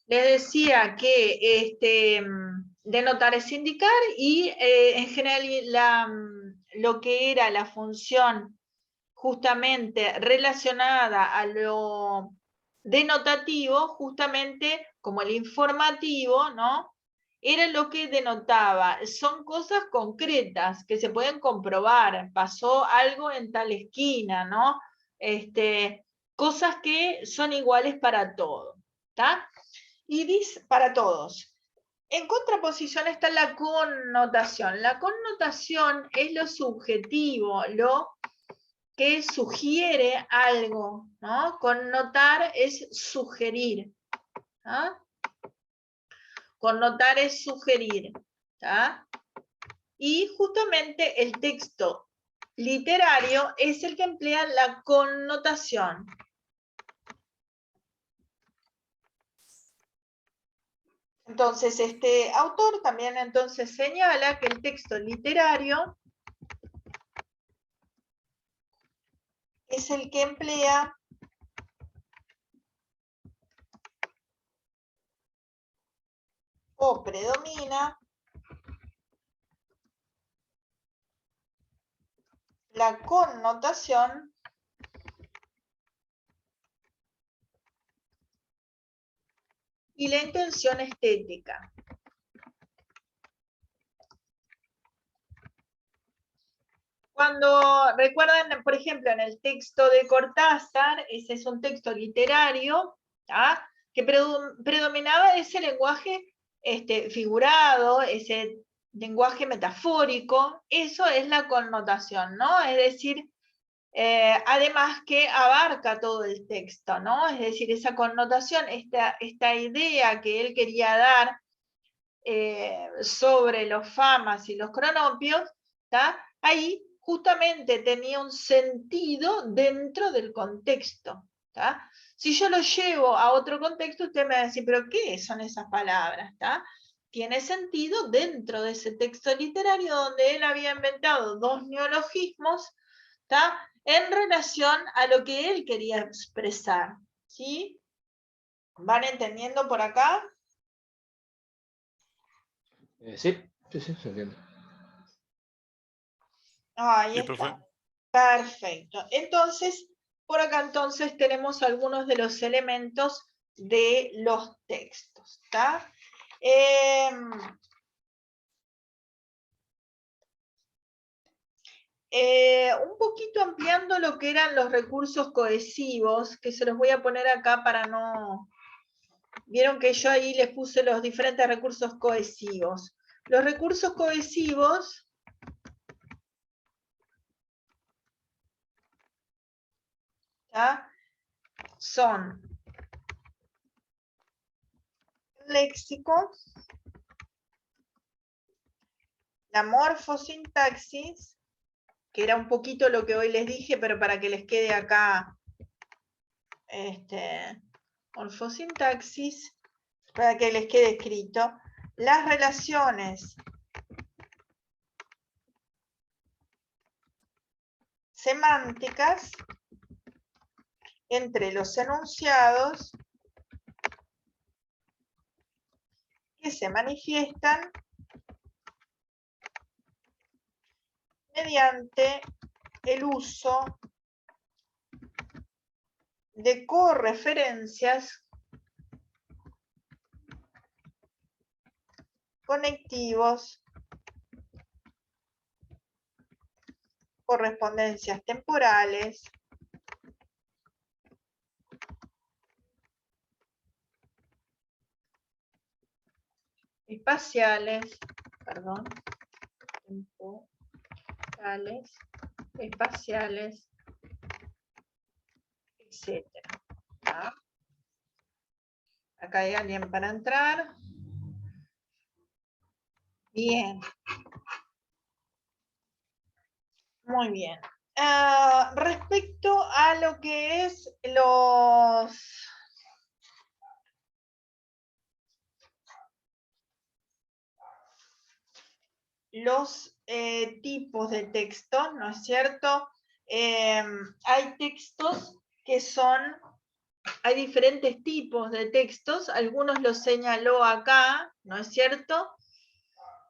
les decía que denotar es indicar y en general lo que era la función justamente relacionada a lo denotativo, justamente como el informativo, ¿no? Era lo que denotaba. Son cosas concretas que se pueden comprobar. Pasó algo en tal esquina, ¿no? Cosas que son iguales para todos, ¿está? Y dice para todos. En contraposición está la connotación. La connotación es lo subjetivo, lo que sugiere algo, ¿no? Connotar es sugerir, ¿ah? Connotar es sugerir, ¿tá? Y justamente el texto literario es el que emplea la connotación. Entonces, este autor también entonces señala que el texto literario es el que emplea o predomina la connotación y la intención estética. Cuando recuerdan, por ejemplo, en el texto de Cortázar, ese es un texto literario, ¿tá? Que predominaba ese lenguaje figurado, ese lenguaje metafórico, eso es la connotación, ¿no? Es decir, además que abarca todo el texto, ¿no? Es decir, esa connotación, esta idea que él quería dar sobre los famas y los cronopios, ¿tá? Ahí justamente tenía un sentido dentro del contexto, ¿tá? Si yo lo llevo a otro contexto, usted me va a decir, ¿pero qué son esas palabras? ¿Tá? Tiene sentido dentro de ese texto literario donde él había inventado dos neologismos, ¿tá? En relación a lo que él quería expresar, ¿sí? ¿Van entendiendo por acá? Sí, se entiende. Ahí Sí, está. profe. Perfecto. Entonces, por acá entonces tenemos algunos de los elementos de los textos. ¿Está? Un poquito ampliando lo que eran los recursos cohesivos, que se los voy a poner acá para no... Vieron que yo ahí les puse los diferentes recursos cohesivos. Los recursos cohesivos ¿tá? Son léxico, la morfosintaxis, que era un poquito lo que hoy les dije, pero para que les quede acá morfosintaxis, para que les quede escrito, las relaciones semánticas entre los enunciados que se manifiestan mediante el uso de correferencias, conectivos, correspondencias temporales, espaciales, perdón, temporales, espaciales, etcétera. ¿Ah? Acá hay alguien para entrar. Bien. Muy bien. Respecto a lo que es los tipos de texto, ¿no es cierto? Hay textos que son hay diferentes tipos de textos, algunos los señaló acá, ¿no es cierto?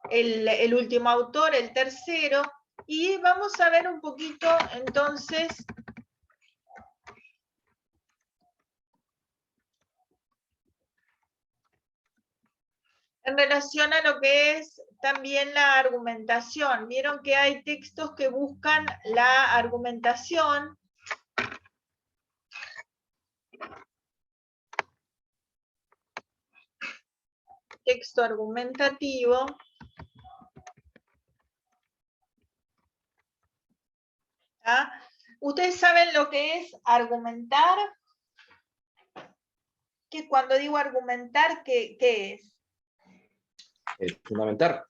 El último autor, el tercero, y vamos a ver un poquito entonces en relación a lo que es también la argumentación. Vieron que hay textos que buscan la argumentación. Texto argumentativo. ¿Ah? ¿Ustedes saben lo que es argumentar? Que cuando digo argumentar, ¿qué es? Fundamentar.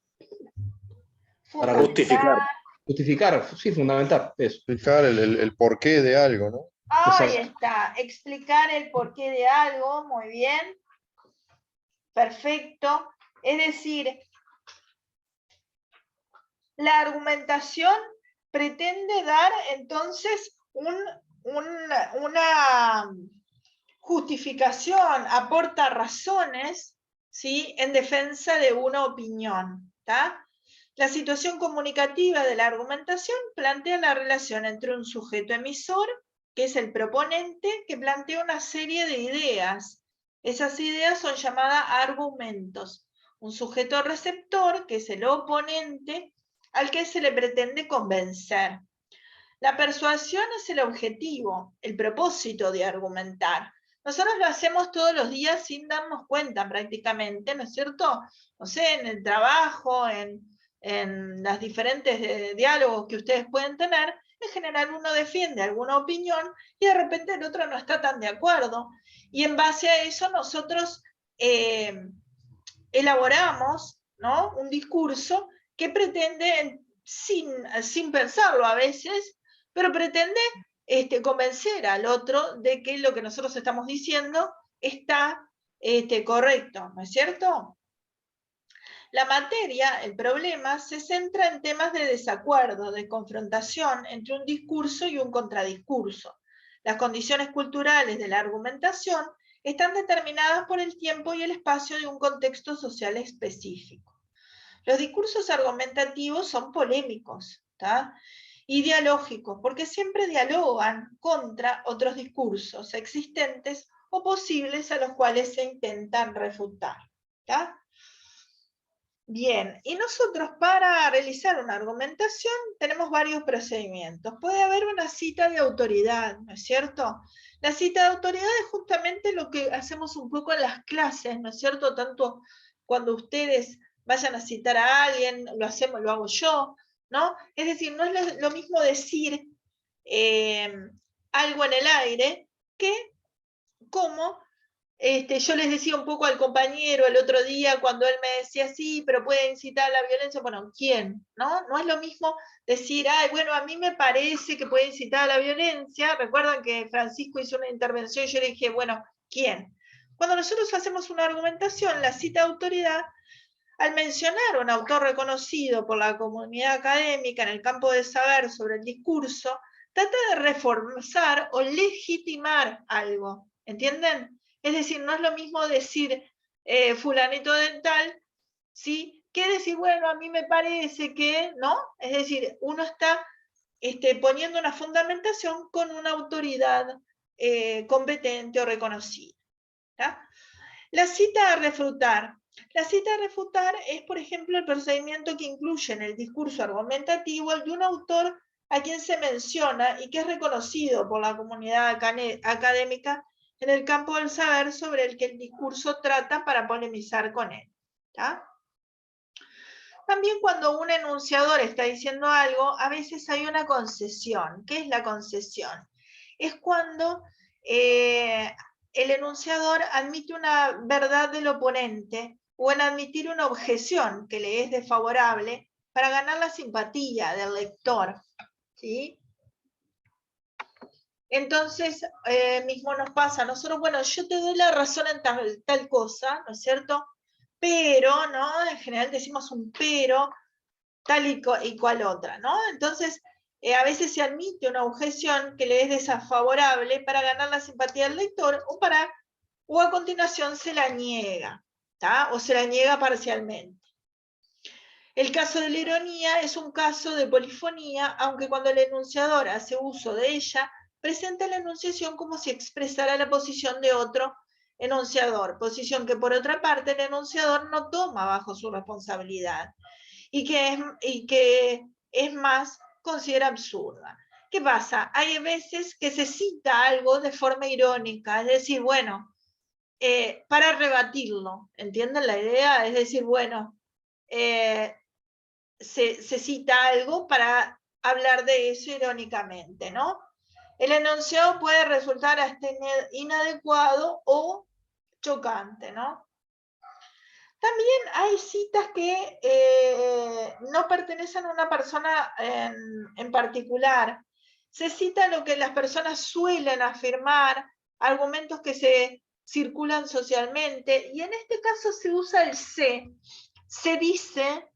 Para Fundamentar. Justificar. Justificar, sí, fundamentar, eso. Explicar el porqué de algo, ¿no? Ahí Exacto. está, explicar el porqué de algo, muy bien. Perfecto. Es decir, la argumentación pretende dar entonces una justificación, aporta razones, ¿sí?, en defensa de una opinión. ¿tá? La situación comunicativa de la argumentación plantea la relación entre un sujeto emisor, que es el proponente, que plantea una serie de ideas. Esas ideas son llamadas argumentos. Un sujeto receptor, que es el oponente, al que se le pretende convencer. La persuasión es el objetivo, el propósito de argumentar. Nosotros lo hacemos todos los días sin darnos cuenta prácticamente, ¿no es cierto? No sé, en el trabajo, en los diferentes diálogos que ustedes pueden tener, en general uno defiende alguna opinión y de repente el otro no está tan de acuerdo. Y en base a eso nosotros elaboramos, ¿no?, un discurso que pretende, sin pensarlo a veces, pero pretende convencer al otro de que lo que nosotros estamos diciendo está correcto, ¿no es cierto? La materia, el problema, se centra en temas de desacuerdo, de confrontación entre un discurso y un contradiscurso. Las condiciones culturales de la argumentación están determinadas por el tiempo y el espacio de un contexto social específico. Los discursos argumentativos son polémicos, ¿tá?, y dialógicos, porque siempre dialogan contra otros discursos existentes o posibles a los cuales se intentan refutar. ¿tá? Bien, y nosotros para realizar una argumentación tenemos varios procedimientos. Puede haber una cita de autoridad, ¿no es cierto? La cita de autoridad es justamente lo que hacemos un poco en las clases, ¿no es cierto? Tanto cuando ustedes vayan a citar a alguien, lo hago yo, ¿no? Es decir, no es lo mismo decir algo en el aire que como yo les decía un poco al compañero el otro día cuando él me decía, sí, pero puede incitar a la violencia. Bueno, ¿quién? ¿No? No es lo mismo decir, ay, bueno, a mí me parece que puede incitar a la violencia. Recuerdan que Francisco hizo una intervención y yo le dije, bueno, ¿quién? Cuando nosotros hacemos una argumentación, la cita de autoridad, al mencionar un autor reconocido por la comunidad académica en el campo del saber sobre el discurso, trata de reforzar o legitimar algo, ¿entienden? Es decir, no es lo mismo decir fulanito de tal, ¿sí?, que decir, bueno, a mí me parece que, ¿no? Es decir, uno está poniendo una fundamentación con una autoridad competente o reconocida. ¿tá? La cita a refutar. La cita a refutar es, por ejemplo, el procedimiento que incluye en el discurso argumentativo el de un autor a quien se menciona y que es reconocido por la comunidad académica en el campo del saber sobre el que el discurso trata para polemizar con él. ¿tá? También cuando un enunciador está diciendo algo, a veces hay una concesión. ¿Qué es la concesión? Es cuando el enunciador admite una verdad del oponente o en admitir una objeción que le es desfavorable para ganar la simpatía del lector. ¿sí? Entonces, mismo nos pasa a nosotros, bueno, yo te doy la razón en tal cosa, ¿no es cierto? Pero, ¿no? En general decimos un pero, tal y cual otra, ¿no? Entonces, a veces se admite una objeción que le es desfavorable para ganar la simpatía del lector o a continuación se la niega, ¿tá? O se la niega parcialmente. El caso de la ironía es un caso de polifonía, aunque cuando el enunciador hace uso de ella, presenta la enunciación como si expresara la posición de otro enunciador, posición que por otra parte el enunciador no toma bajo su responsabilidad y que es más, considera absurda. ¿Qué pasa? Hay veces que se cita algo de forma irónica, es decir, bueno, para rebatirlo, ¿entienden la idea? Es decir, bueno, se cita algo para hablar de eso irónicamente, ¿no? El enunciado puede resultar hasta inadecuado o chocante, ¿no? También hay citas que no pertenecen a una persona en particular. Se cita lo que las personas suelen afirmar, argumentos que se circulan socialmente, y en este caso se usa el se dice,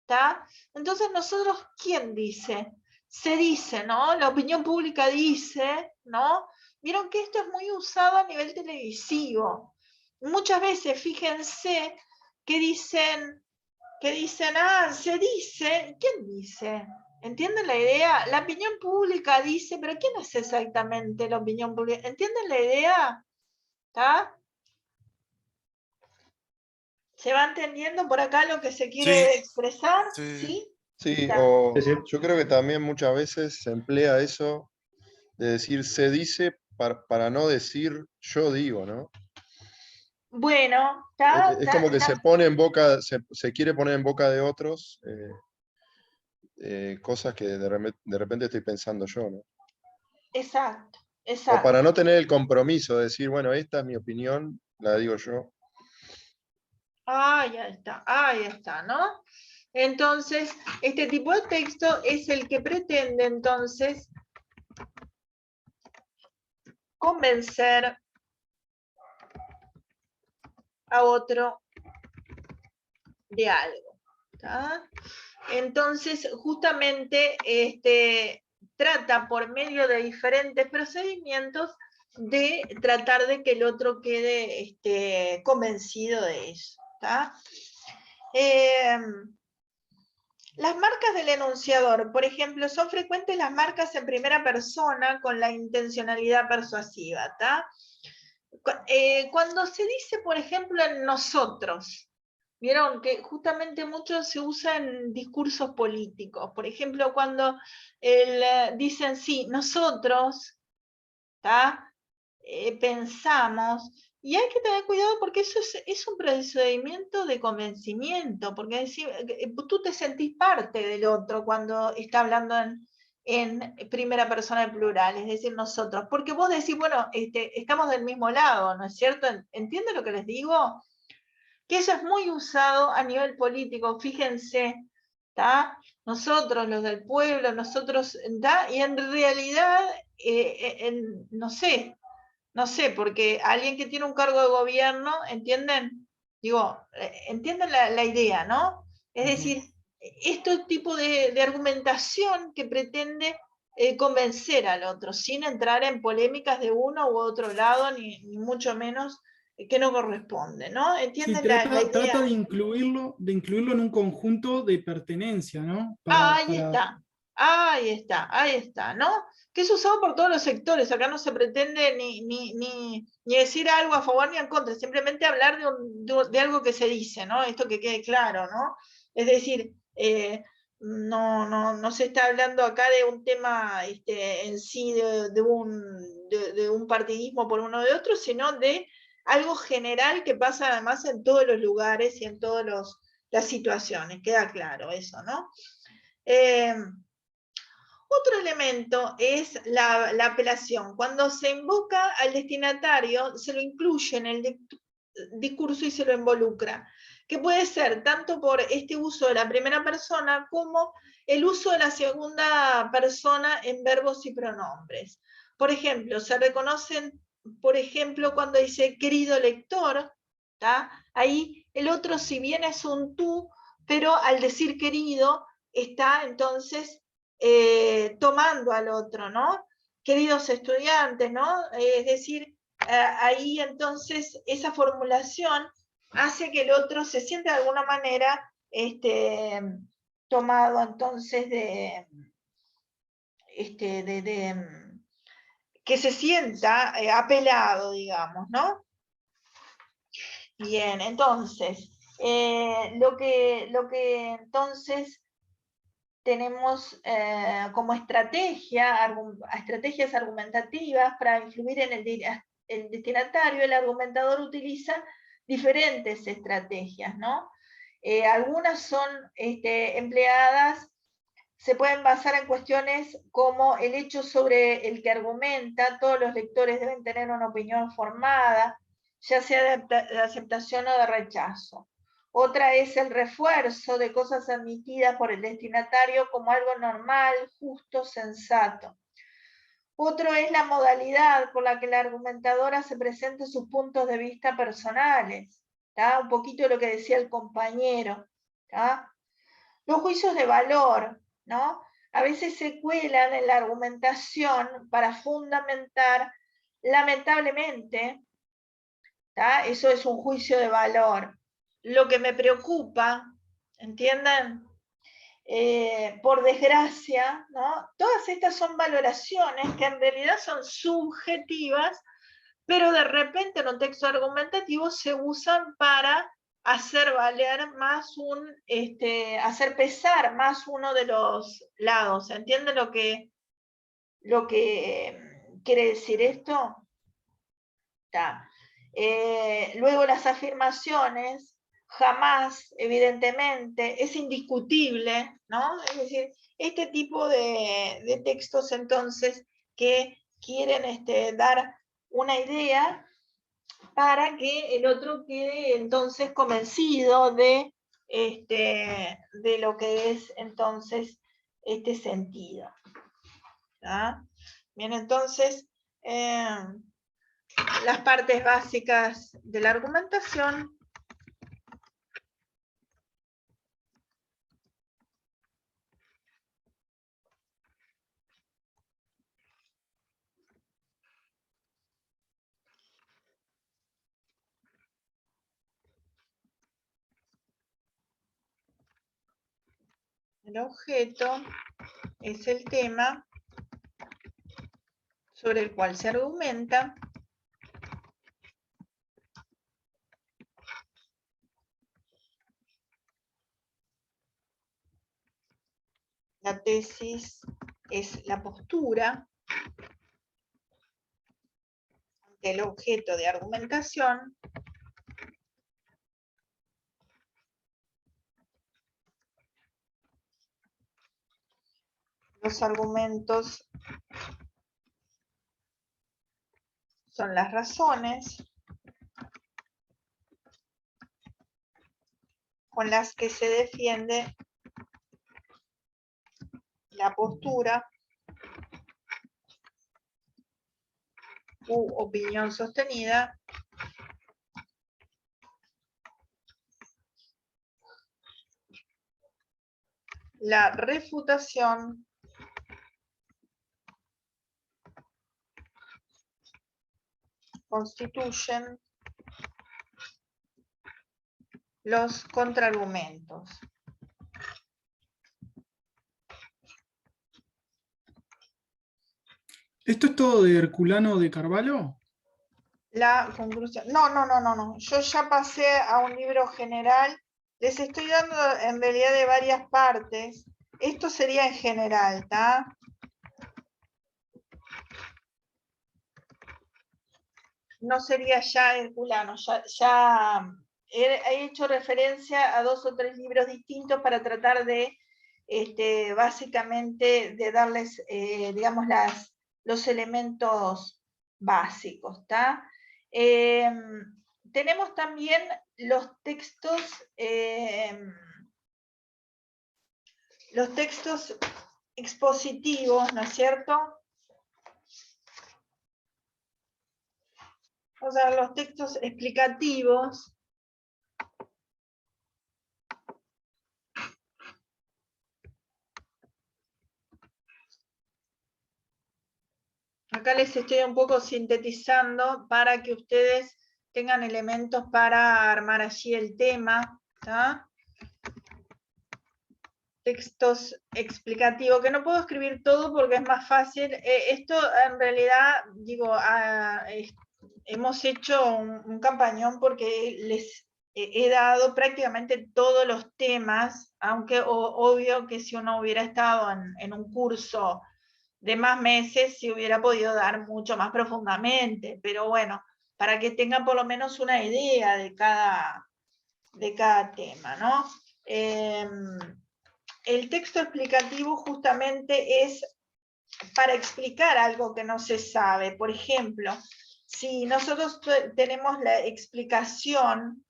¿tá? Entonces nosotros, ¿quién dice? Se dice, ¿no? La opinión pública dice, ¿no? Vieron que esto es muy usado a nivel televisivo. Muchas veces, fíjense, que dicen, ah, se dice, ¿quién dice? ¿Entienden la idea? La opinión pública dice, pero ¿quién es exactamente la opinión pública? ¿Entienden la idea? ¿Está? ¿Se va entendiendo por acá lo que se quiere Sí, expresar? sí. ¿Sí? Sí, Está. o Sí, sí. yo creo que también muchas veces se emplea eso de decir se dice para no decir yo digo, ¿no? Bueno, Es como que se pone en boca, se quiere poner en boca de otros cosas que de repente estoy pensando yo, ¿no? exacto, O exacto. para no tener el compromiso de decir, bueno, esta es mi opinión, la digo yo. Ahí está, ¿no? Entonces, este tipo de texto es el que pretende entonces convencer a otro de algo. ¿Tá? Entonces, justamente trata por medio de diferentes procedimientos de tratar de que el otro quede convencido de eso. ¿Tá? Las marcas del enunciador, por ejemplo, son frecuentes las marcas en primera persona con la intencionalidad persuasiva. ¿Tá? Cuando se dice, por ejemplo, en nosotros, vieron que justamente mucho se usa en discursos políticos. Por ejemplo, cuando dicen, sí, nosotros pensamos, y hay que tener cuidado porque eso es un procedimiento de convencimiento, porque decir, tú te sentís parte del otro cuando está hablando en primera persona en plural, es decir, nosotros, porque vos decís, bueno, estamos del mismo lado, ¿no es cierto? ¿Entienden lo que les digo? Que eso es muy usado a nivel político, fíjense, ¿tá? Nosotros, los del pueblo, nosotros, ¿tá? Y en realidad, no sé, porque alguien que tiene un cargo de gobierno, ¿entienden? Digo, entienden la idea, ¿no? Es decir, este tipo de argumentación que pretende convencer al otro, sin entrar en polémicas de uno u otro lado, ni mucho menos que no corresponde, ¿no? Sí, ¿Entienden la idea? trata de incluirlo en un conjunto de pertenencia, ¿no? Ahí está, ¿no? Que es usado por todos los sectores. Acá no se pretende ni decir algo a favor ni en contra, simplemente hablar de algo que se dice, ¿no? Esto que quede claro, ¿no? Es decir, no se está hablando acá de un tema en sí, de un partidismo por uno de otro, sino de algo general que pasa además en todos los lugares y en todas las situaciones. Queda claro eso, ¿no? Otro elemento es la apelación. Cuando se invoca al destinatario, se lo incluye en el discurso y se lo involucra, que puede ser tanto por este uso de la primera persona como el uso de la segunda persona en verbos y pronombres. Por ejemplo, se reconocen, por ejemplo, cuando dice querido lector, ¿tá? Ahí el otro, si bien es un tú, pero al decir querido, está entonces tomando al otro, ¿no? Queridos estudiantes, ¿no? Es decir, ahí entonces esa formulación hace que el otro se sienta de alguna manera tomado entonces que se sienta apelado, digamos, ¿no? Bien, entonces, lo que entonces tenemos como estrategias argumentativas para influir en el destinatario, el argumentador utiliza diferentes estrategias, ¿no? Algunas son empleadas, se pueden basar en cuestiones como el hecho sobre el que argumenta, todos los lectores deben tener una opinión formada, ya sea de aceptación o de rechazo. Otra es el refuerzo de cosas admitidas por el destinatario como algo normal, justo, sensato. Otro es la modalidad por la que la argumentadora se presenta sus puntos de vista personales. ¿Tá? Un poquito de lo que decía el compañero. ¿Tá? Los juicios de valor, ¿no? A veces se cuelan en la argumentación para fundamentar, lamentablemente, ¿tá? Eso es un juicio de valor. Lo que me preocupa, ¿entienden? Por desgracia, ¿no? Todas estas son valoraciones que en realidad son subjetivas, pero de repente en un texto argumentativo se usan para hacer valer más hacer pesar más uno de los lados. ¿Entienden lo que quiere decir esto? Está. Luego las afirmaciones, jamás, evidentemente, es indiscutible, ¿no? Es decir, este tipo de textos entonces que quieren dar una idea para que el otro quede entonces convencido de lo que es entonces este sentido. ¿Tá? Bien, entonces, las partes básicas de la argumentación. El objeto es el tema sobre el cual se argumenta. La tesis es la postura ante el objeto de argumentación. Los argumentos son las razones con las que se defiende la postura u opinión sostenida la refutación constituyen los contraargumentos. ¿Esto es todo de Herculano de Carvalho? La conclusión. No. Yo ya pasé a un libro general. Les estoy dando en realidad de varias partes. Esto sería en general, ¿está? No sería ya Herculano. Ya he hecho referencia a 2 o 3 libros distintos para tratar de, básicamente, de darles, digamos, los elementos básicos, ¿está? Tenemos también los textos expositivos, ¿no es cierto? O sea, los textos explicativos. acá les estoy un poco sintetizando para que ustedes tengan elementos para armar allí el tema, ¿tá? Textos explicativos, que no puedo escribir todo porque es más fácil. Esto en realidad, digo, hemos hecho un campañón porque les he dado prácticamente todos los temas, aunque obvio que si uno hubiera estado en un curso de más meses, se hubiera podido dar mucho más profundamente, pero bueno, para que tengan por lo menos una idea de cada tema, ¿no? El texto explicativo justamente es para explicar algo que no se sabe. Por ejemplo, si nosotros tenemos la explicación,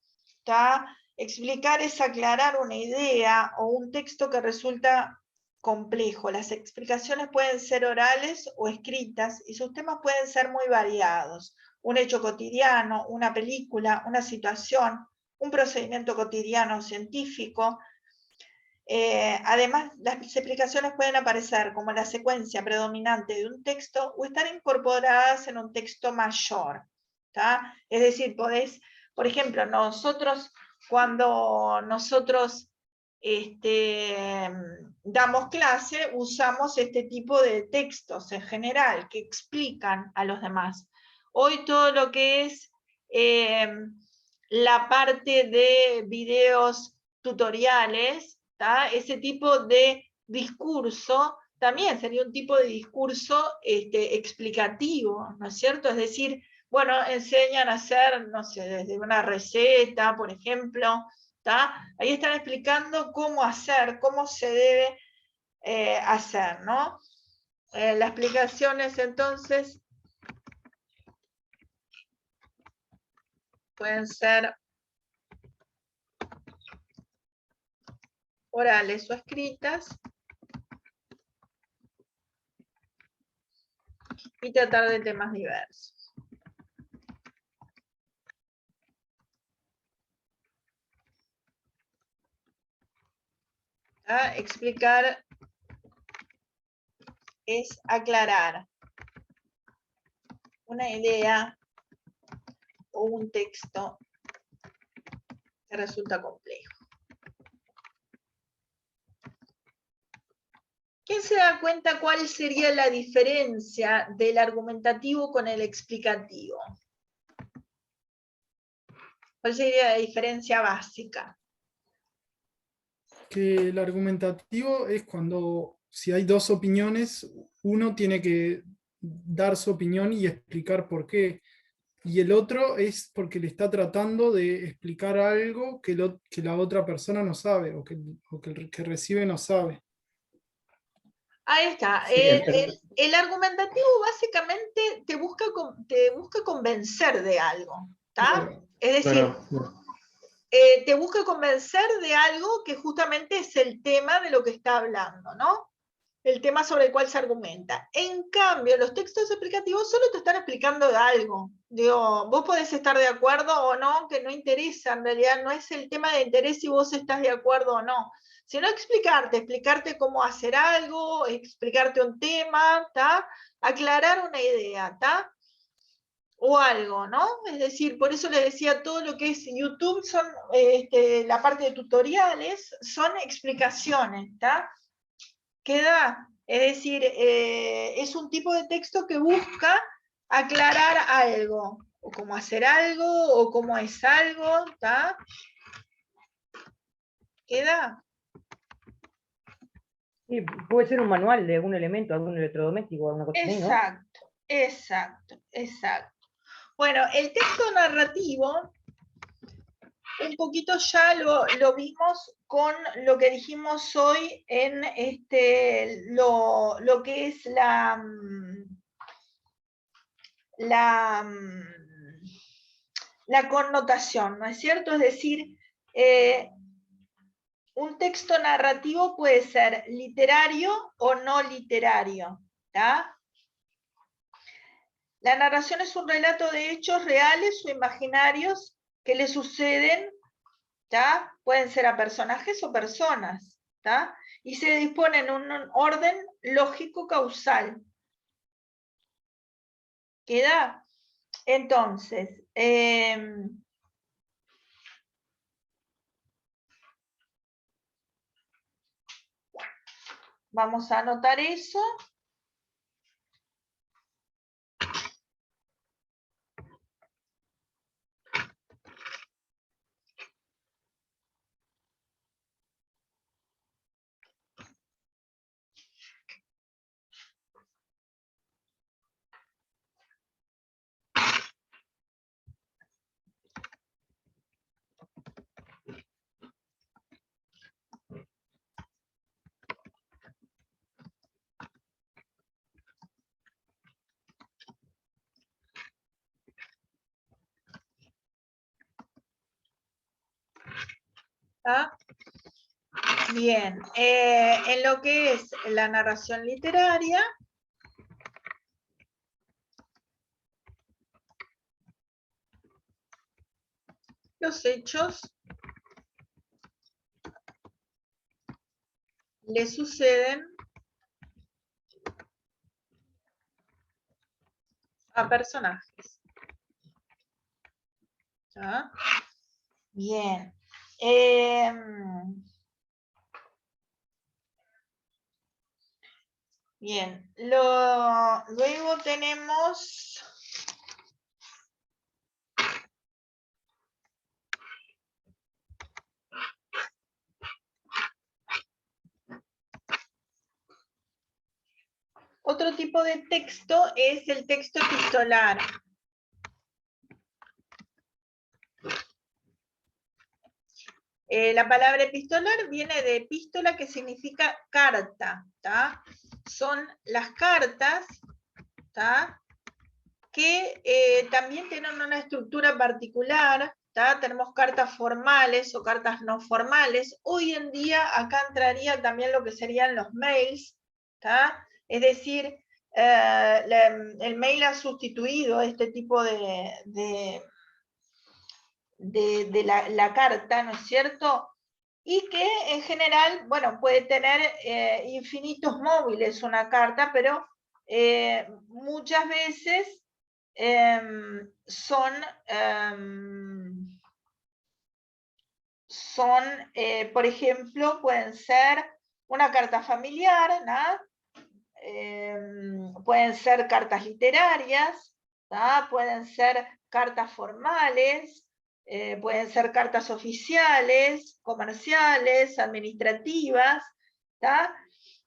¿tá? Explicar es aclarar una idea o un texto que resulta complejo. Las explicaciones pueden ser orales o escritas y sus temas pueden ser muy variados. Un hecho cotidiano, una película, una situación, un procedimiento cotidiano científico. Además, las explicaciones pueden aparecer como la secuencia predominante de un texto o estar incorporadas en un texto mayor, ¿tá? Es decir, podés, por ejemplo, cuando nosotros damos clase, usamos este tipo de textos en general que explican a los demás. Hoy todo lo que es la parte de videos tutoriales, ¿tá? Ese tipo de discurso también sería un tipo de discurso explicativo, ¿no es cierto? Es decir, bueno, enseñan a hacer, no sé, desde una receta, por ejemplo, ¿tá? Ahí están explicando cómo hacer, cómo se debe hacer, ¿no? Las explicaciones, entonces, pueden ser orales o escritas, y tratar de temas diversos. Explicar es aclarar una idea o un texto que resulta complejo. ¿Quién se da cuenta cuál sería la diferencia del argumentativo con el explicativo? ¿Cuál sería la diferencia básica? Que el argumentativo es cuando, si hay dos opiniones, uno tiene que dar su opinión y explicar por qué. Y el otro es porque le está tratando de explicar algo que la otra persona no sabe, o que el que recibe no sabe. Ahí está. Sí, El argumentativo básicamente te busca convencer de algo, ¿tá? Es decir, te busca convencer de algo que justamente es el tema de lo que está hablando, ¿no? El tema sobre el cual se argumenta. En cambio, los textos explicativos solo te están explicando de algo. Digo, vos podés estar de acuerdo o no, que no interesa, en realidad no es el tema de interés si vos estás de acuerdo o no, sino explicarte cómo hacer algo, explicarte un tema, ¿tá? Aclarar una idea, ¿tá? O algo, ¿no? Es decir, por eso les decía, todo lo que es YouTube son, la parte de tutoriales, son explicaciones, ¿está? Queda, es decir, es un tipo de texto que busca aclarar algo, o cómo hacer algo, o cómo es algo, ¿está? ¿Queda? Sí, puede ser un manual de algún elemento, algún electrodoméstico, alguna cosa así, ¿no? Exacto. Bueno, el texto narrativo, un poquito ya lo vimos con lo que dijimos hoy en lo que es la connotación, ¿no es cierto? Es decir, un texto narrativo puede ser literario o no literario, ¿tá? La narración es un relato de hechos reales o imaginarios que le suceden, ¿tá? Pueden ser a personajes o personas, ¿tá? Y se dispone en un orden lógico causal. ¿Queda? Entonces, vamos a anotar eso. ¿Está? Bien, en lo que es la narración literaria, los hechos le suceden a personajes. ¿Está? Bien. Bien, luego tenemos otro tipo de texto, es el texto epistolar. La palabra epistolar viene de epístola, que significa carta, ¿tá? Son las cartas, ¿tá? Que también tienen una estructura particular, ¿tá? Tenemos cartas formales o cartas no formales. Hoy en día acá entraría también lo que serían los mails, ¿tá? Es decir, el mail ha sustituido este tipo de la carta, ¿no es cierto? Y que en general, bueno, puede tener infinitos móviles una carta, pero muchas veces son, por ejemplo, pueden ser una carta familiar, ¿no? Pueden ser cartas literarias, ¿tá? Pueden ser cartas formales, pueden ser cartas oficiales, comerciales, administrativas, ¿tá?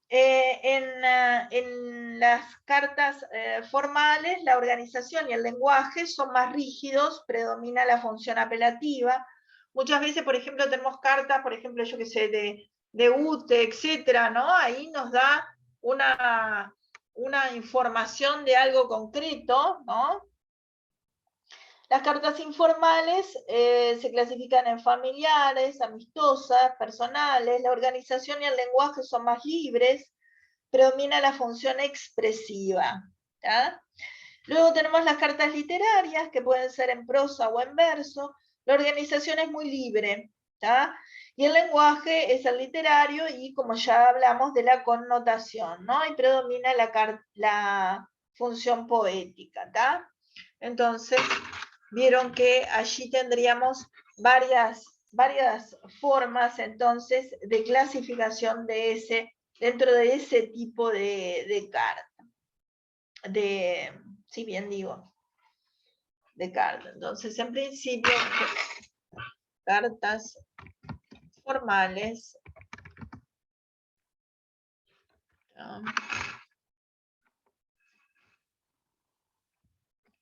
En las cartas formales, la organización y el lenguaje son más rígidos, predomina la función apelativa. Muchas veces, por ejemplo, tenemos cartas, por ejemplo, yo qué sé, de UTE, etcétera, ¿no? Ahí nos da una información de algo concreto, ¿no? Las cartas informales se clasifican en familiares, amistosas, personales. La organización y el lenguaje son más libres, predomina la función expresiva, ¿tá? Luego tenemos las cartas literarias, que pueden ser en prosa o en verso. La organización es muy libre, ¿tá? Y el lenguaje es el literario y, como ya hablamos, de la connotación, ¿no? Y predomina la función poética, ¿tá? Entonces, vieron que allí tendríamos varias formas, entonces, de clasificación dentro de ese tipo de carta. Si bien digo, de carta. Entonces, en principio, cartas formales, ¿no?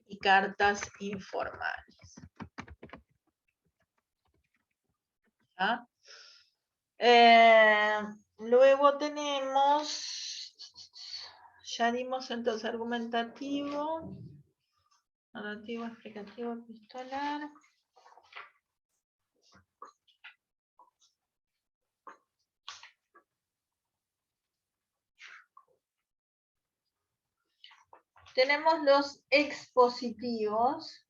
Y cartas informales. ¿Ah? Luego tenemos, ya dimos entonces argumentativo, narrativo, explicativo, epistolar. Tenemos los expositivos,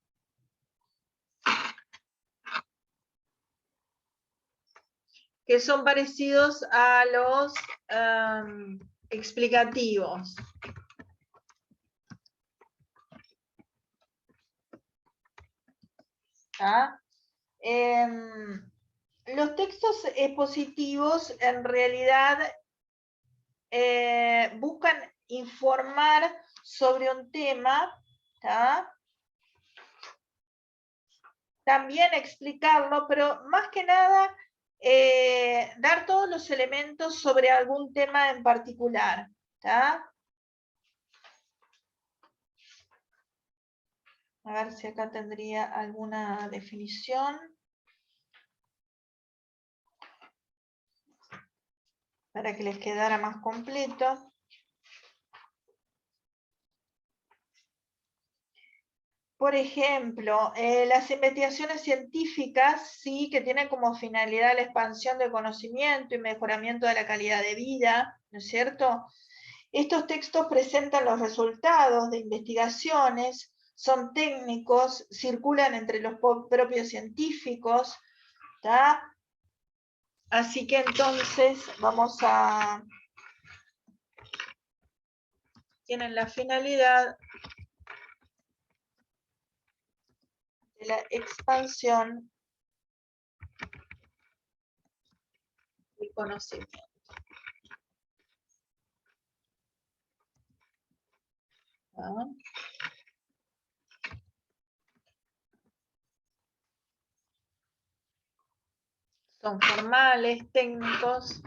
que son parecidos a los explicativos. ¿tá? Los textos expositivos en realidad buscan informar sobre un tema, ¿tá? También explicarlo, pero más que nada dar todos los elementos sobre algún tema en particular, ¿tá? A ver si acá tendría alguna definición. Para que les quedara más completo. Por ejemplo, las investigaciones científicas, sí, que tienen como finalidad la expansión del conocimiento y mejoramiento de la calidad de vida, ¿no es cierto? Estos textos presentan los resultados de investigaciones, son técnicos, circulan entre los propios científicos, ¿tá? Así que entonces vamos a... Tienen la finalidad de la expansión del conocimiento. ¿Ah? Son formales, técnicos.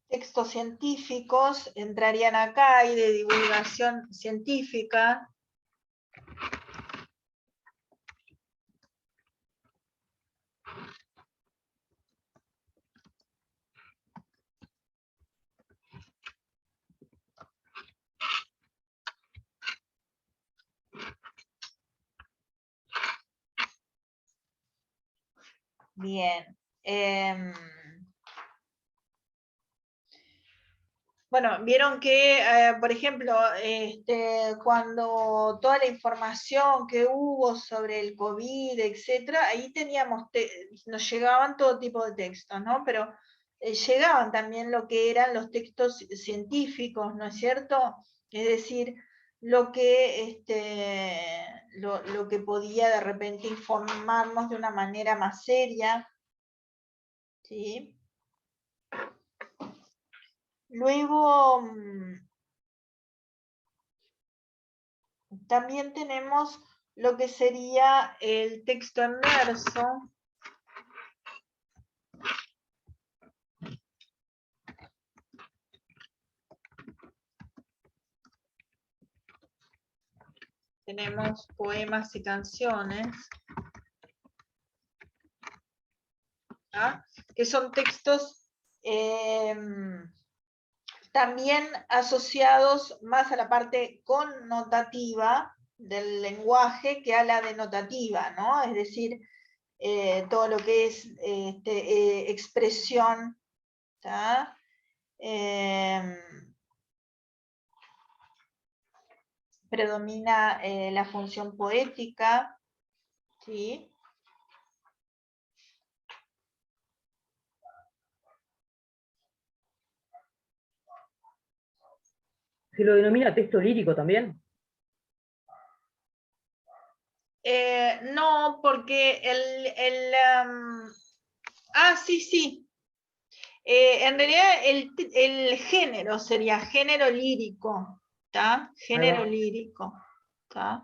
Textos científicos entrarían acá y de divulgación científica. Bien. Bueno, vieron que, por ejemplo, cuando toda la información que hubo sobre el COVID, etcétera, ahí teníamos, nos llegaban todo tipo de textos, ¿no? Pero llegaban también lo que eran los textos científicos, ¿no es cierto? Es decir, lo que, lo que podía de repente informarnos de una manera más seria, ¿sí? Luego, también tenemos lo que sería el texto en verso. Tenemos poemas y canciones, ¿ah? Que son textos también asociados más a la parte connotativa del lenguaje que a la denotativa, ¿no? Es decir, todo lo que es expresión, ¿tá? Predomina la función poética, ¿sí? ¿Se lo denomina texto lírico también? No, porque sí, sí. En realidad el género sería género lírico, ¿tá? Género lírico, ¿tá?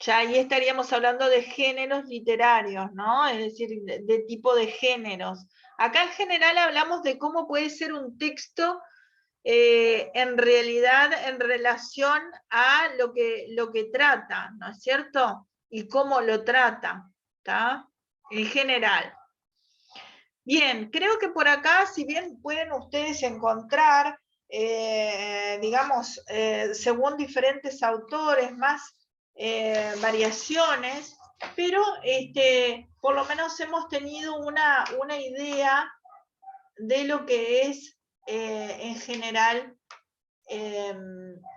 Ya ahí estaríamos hablando de géneros literarios, ¿no? Es decir, de tipo de géneros. Acá en general hablamos de cómo puede ser un texto en realidad en relación a lo que trata, ¿no es cierto? Y cómo lo trata, ¿tá? En general. Bien, creo que por acá, si bien pueden ustedes encontrar, digamos, según diferentes autores, más variaciones, pero por lo menos hemos tenido una idea de lo que es en general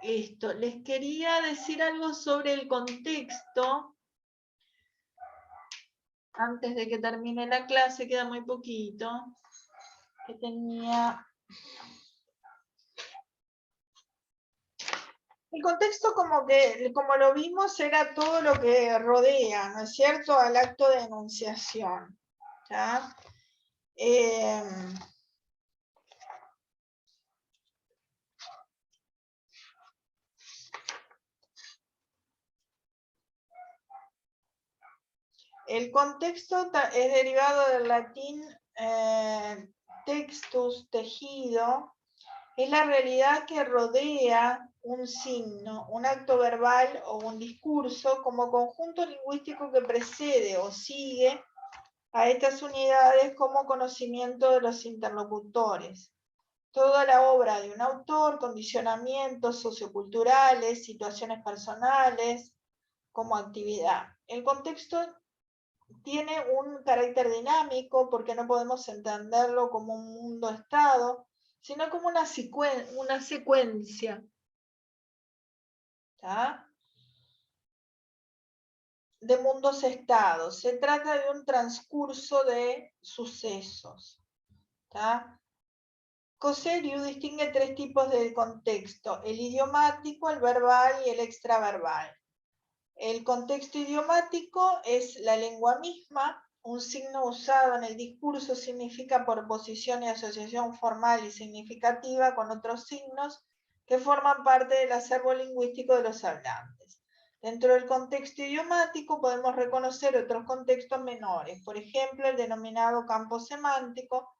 esto. Les quería decir algo sobre el contexto. antes de que termine la clase, queda muy poquito, que tenía... El contexto, como lo vimos, era todo lo que rodea, ¿no es cierto?, al acto de enunciación. ¿Ya? El contexto es derivado del latín textus, tejido. Es la realidad que rodea un signo, un acto verbal o un discurso como conjunto lingüístico que precede o sigue a estas unidades como conocimiento de los interlocutores. Toda la obra de un autor, condicionamientos socioculturales, situaciones personales, como actividad. El contexto tiene un carácter dinámico porque no podemos entenderlo como un mundo-estado, sino como una secuencia. ¿Tá? De mundos-estados. Se trata de un transcurso de sucesos. ¿Tá? Cosseriu distingue 3 tipos de contexto: el idiomático, el verbal y el extraverbal. El contexto idiomático es la lengua misma. Un signo usado en el discurso significa por posición y asociación formal y significativa con otros signos que forman parte del acervo lingüístico de los hablantes. Dentro del contexto idiomático podemos reconocer otros contextos menores, por ejemplo, el denominado campo semántico.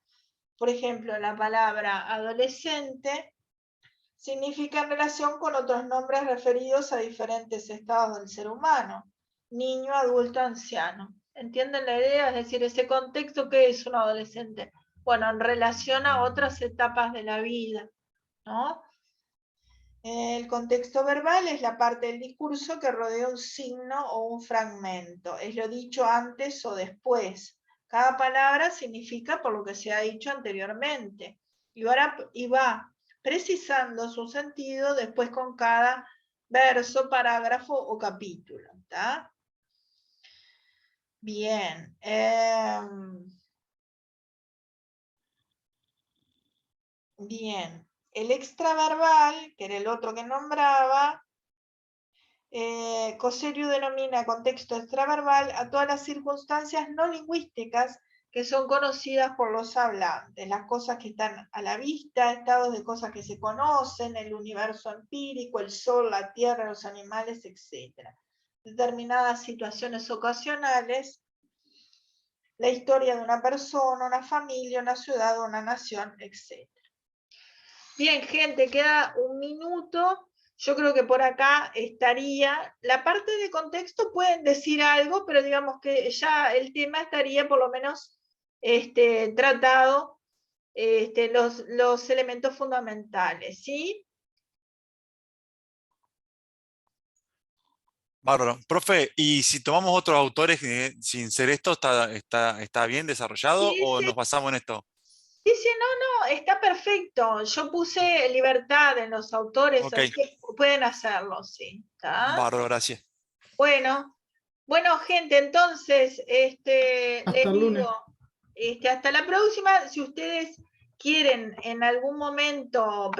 Por ejemplo, la palabra adolescente significa en relación con otros nombres referidos a diferentes estados del ser humano: niño, adulto, anciano. ¿Entienden la idea? Es decir, ese contexto, ¿qué es un adolescente? Bueno, en relación a otras etapas de la vida, ¿no? El contexto verbal es la parte del discurso que rodea un signo o un fragmento. Es lo dicho antes o después. Cada palabra significa por lo que se ha dicho anteriormente. Y va precisando su sentido después con cada verso, parágrafo o capítulo. ¿Tá? Bien. Bien. El extraverbal, que era el otro que nombraba, Cosseriu denomina contexto extraverbal a todas las circunstancias no lingüísticas que son conocidas por los hablantes, las cosas que están a la vista, estados de cosas que se conocen, el universo empírico, el sol, la tierra, los animales, etc. Determinadas situaciones ocasionales, la historia de una persona, una familia, una ciudad, una nación, etc. Bien, gente, queda un minuto. Yo creo que por acá estaría. La parte de contexto pueden decir algo, pero digamos que ya el tema estaría por lo menos tratado, los elementos fundamentales, ¿sí? Bárbaro. Profe, ¿y si tomamos otros autores sin ser esto, está bien desarrollado Sí, o sí. nos basamos en esto? Sí, no, está perfecto. Yo puse libertad en los autores, Ok, así que pueden hacerlo, sí. ¿Tá? bárbaro, gracias. Bueno, gente, entonces, les Hasta el lunes. digo, hasta la próxima. Si ustedes quieren en algún momento